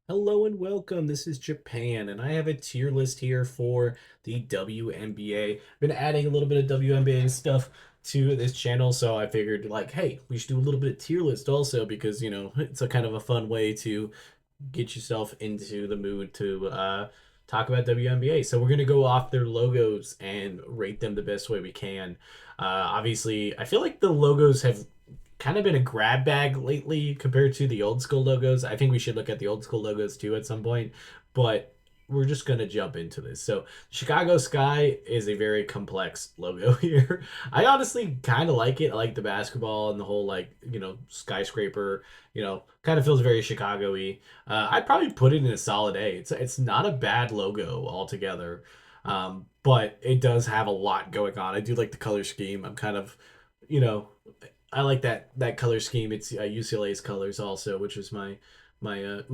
Hello and welcome. This is Japan, and I have a tier list here for the WNBA. I've been adding a little bit of WNBA stuff to this channel, so I figured, like, hey, we should do a little bit of tier list also because, it's a kind of a fun way to get yourself into the mood to talk about WNBA. So we're going to go off their logos and rate them the best way we can. Obviously, I feel like the logos have kind of been a grab bag lately compared to the old school logos. I think we should look at the old school logos too at some point, but we're just going to jump into this. So, Chicago Sky is a very complex logo here. I honestly kind of like it. I like the basketball and the whole, like, skyscraper, kind of feels very Chicago-y. I'd probably put it in a solid A. It's not a bad logo altogether. But it does have a lot going on. I do like the color scheme. I'm kind of, you know, I like that color scheme. It's UCLA's colors also, which is my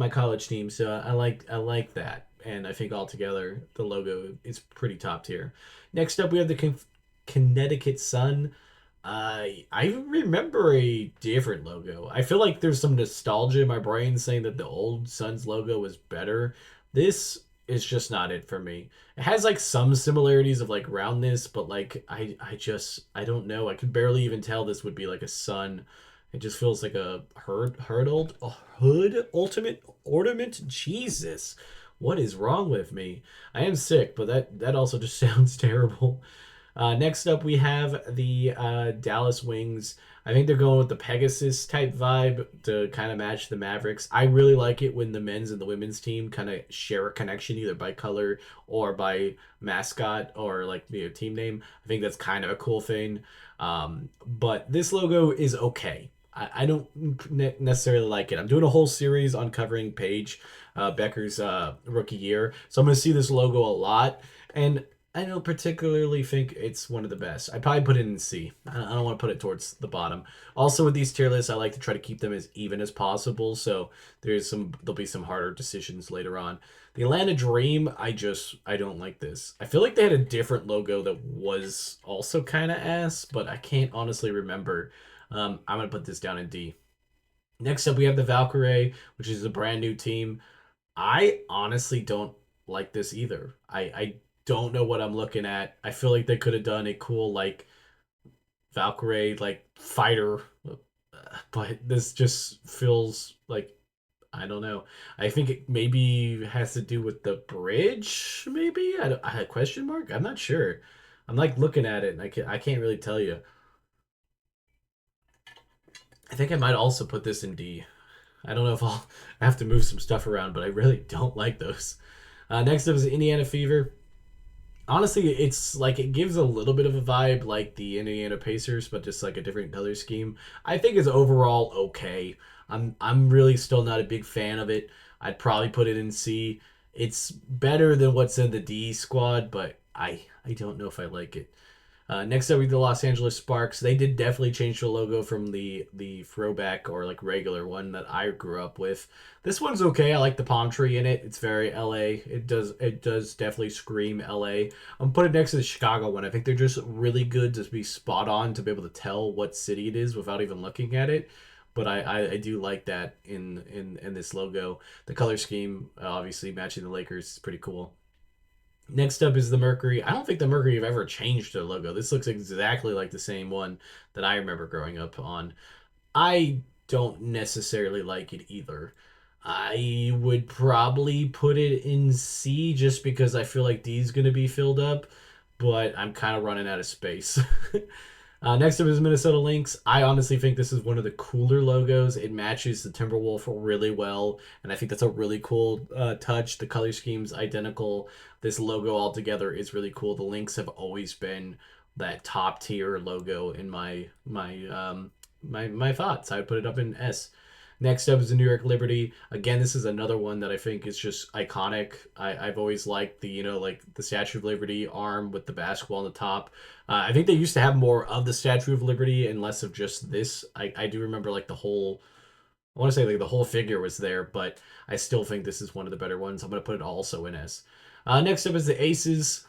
college team. So I like that, and I think altogether the logo is pretty top tier. Next up, we have the Connecticut Sun. I remember a different logo. I feel like there's some nostalgia in my brain saying that the old Suns logo was better. This is just not it for me. It has like some similarities of like roundness, but like I don't know. I could barely even tell this would be like a sun. It just feels like a hood ultimate ornament. Jesus, what is wrong with me? I am sick, but that also just sounds terrible. Next up, we have the Dallas Wings. I think they're going with the Pegasus type vibe to kind of match the Mavericks. I really like it when the men's and the women's team kind of share a connection either by color or by mascot or like team name. I think that's kind of a cool thing. But this logo is okay. I don't necessarily like it. I'm doing a whole series on covering Paige Becker's rookie year, so I'm going to see this logo a lot. And I don't particularly think it's one of the best. I'd probably put it in C. I don't want to put it towards the bottom. Also, with these tier lists, I like to try to keep them as even as possible. So there'll be some harder decisions later on. The Atlanta Dream, I don't like this. I feel like they had a different logo that was also kind of ass, but I can't honestly remember. I'm gonna put this down in D. Next up, we have the Valkyrie, which is a brand new team. I honestly don't like this either. I don't know what I'm looking at. I feel like they could have done a cool like Valkyrie like fighter, but this just feels like I don't know. I think it maybe has to do with the bridge. Maybe I had a question mark. I'm not sure. I'm like looking at it and I can't really tell you. I think I might also put this in D. I don't know if I'll have to move some stuff around, but I really don't like those. Next up is Indiana Fever. Honestly, it's like it gives a little bit of a vibe like the Indiana Pacers, but just like a different color scheme. I think it's overall okay. I'm really still not a big fan of it. I'd probably put it in C. It's better than what's in the D squad, but I don't know if I like it. Next up, we have the Los Angeles Sparks. They did definitely change the logo from the throwback or like regular one that I grew up with. This one's okay. I like the palm tree in it. It's very LA. It does definitely scream LA. I'm putting it next to the Chicago one. I think they're just really good to be spot on to be able to tell what city it is without even looking at it. But I do like that in this logo. The color scheme, obviously matching the Lakers, is pretty cool. Next up is the Mercury. I don't think the Mercury have ever changed their logo. This looks exactly like the same one that I remember growing up on. I don't necessarily like it either. I would probably put it in C just because I feel like D is going to be filled up, but I'm kind of running out of space. Next up is Minnesota Lynx. I honestly think this is one of the cooler logos. It matches the Timberwolf really well, and I think that's a really cool touch. The color scheme's identical. This logo altogether is really cool. The Lynx have always been that top tier logo in my thoughts. I would put it up in S. Next up is the New York Liberty. Again, this is another one that I think is just iconic. I've always liked the like the Statue of Liberty arm with the basketball on the top. I think they used to have more of the Statue of Liberty and less of just this. I do remember like the whole. I want to say like the whole figure was there, but I still think this is one of the better ones. I'm gonna put it also in S. Next up is the Aces.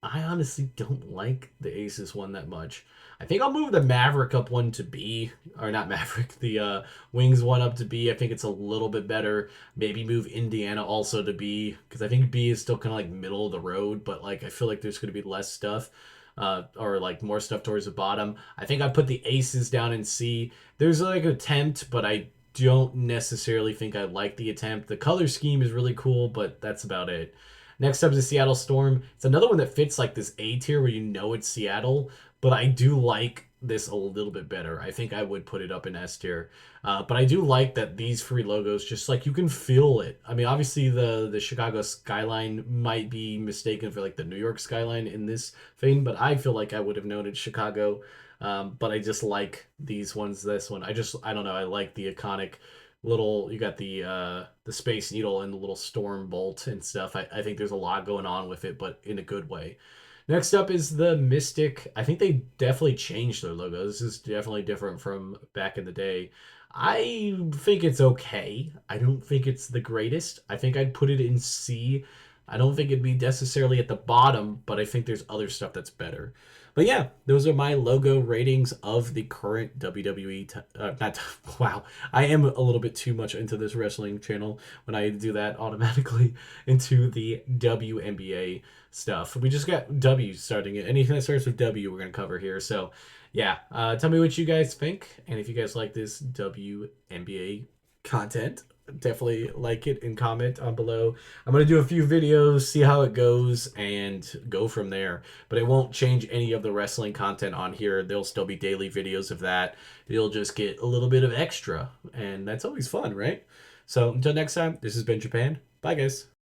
I honestly don't like the Aces one that much. I think I'll move the Maverick up one to B, or not Maverick, the Wings one up to B. I think it's a little bit better. Maybe move Indiana also to B, because I think B is still kind of like middle of the road, but like I feel like there's going to be less stuff, or like more stuff towards the bottom. I think I put the Aces down in C. There's like an attempt, but I don't necessarily think I like the attempt. The color scheme is really cool, but that's about it. Next up is the Seattle Storm. It's another one that fits like this A tier where you know it's Seattle, but I do like this a little bit better. I think I would put it up in S tier. But I do like that these free logos, just like you can feel it. I mean, obviously the Chicago skyline might be mistaken for like the New York skyline in this vein, but I feel like I would have known it's Chicago. But I just like these ones. This one, I don't know. I like the iconic little. You got the Space Needle and the little Storm Bolt and stuff. I think there's a lot going on with it, but in a good way. Next up is the Mystic. I think they definitely changed their logo. This is definitely different from back in the day. I think it's okay. I don't think it's the greatest. I think I'd put it in C. I don't think it'd be necessarily at the bottom, but I think there's other stuff that's better. But yeah, those are my logo ratings of the current WWE. Not wow, I am a little bit too much into this wrestling channel when I do that automatically into the WNBA stuff. We just got W starting it. Anything that starts with W, we're gonna cover here. So yeah, tell me what you guys think, and if you guys like this WNBA content, definitely like it and comment on below. I'm gonna do a few videos, see how it goes, and go from there. But it won't change any of the wrestling content on here. There'll still be daily videos of that. You'll just get a little bit of extra, and that's always fun, right? So until next time, this has been Japan. Bye, guys.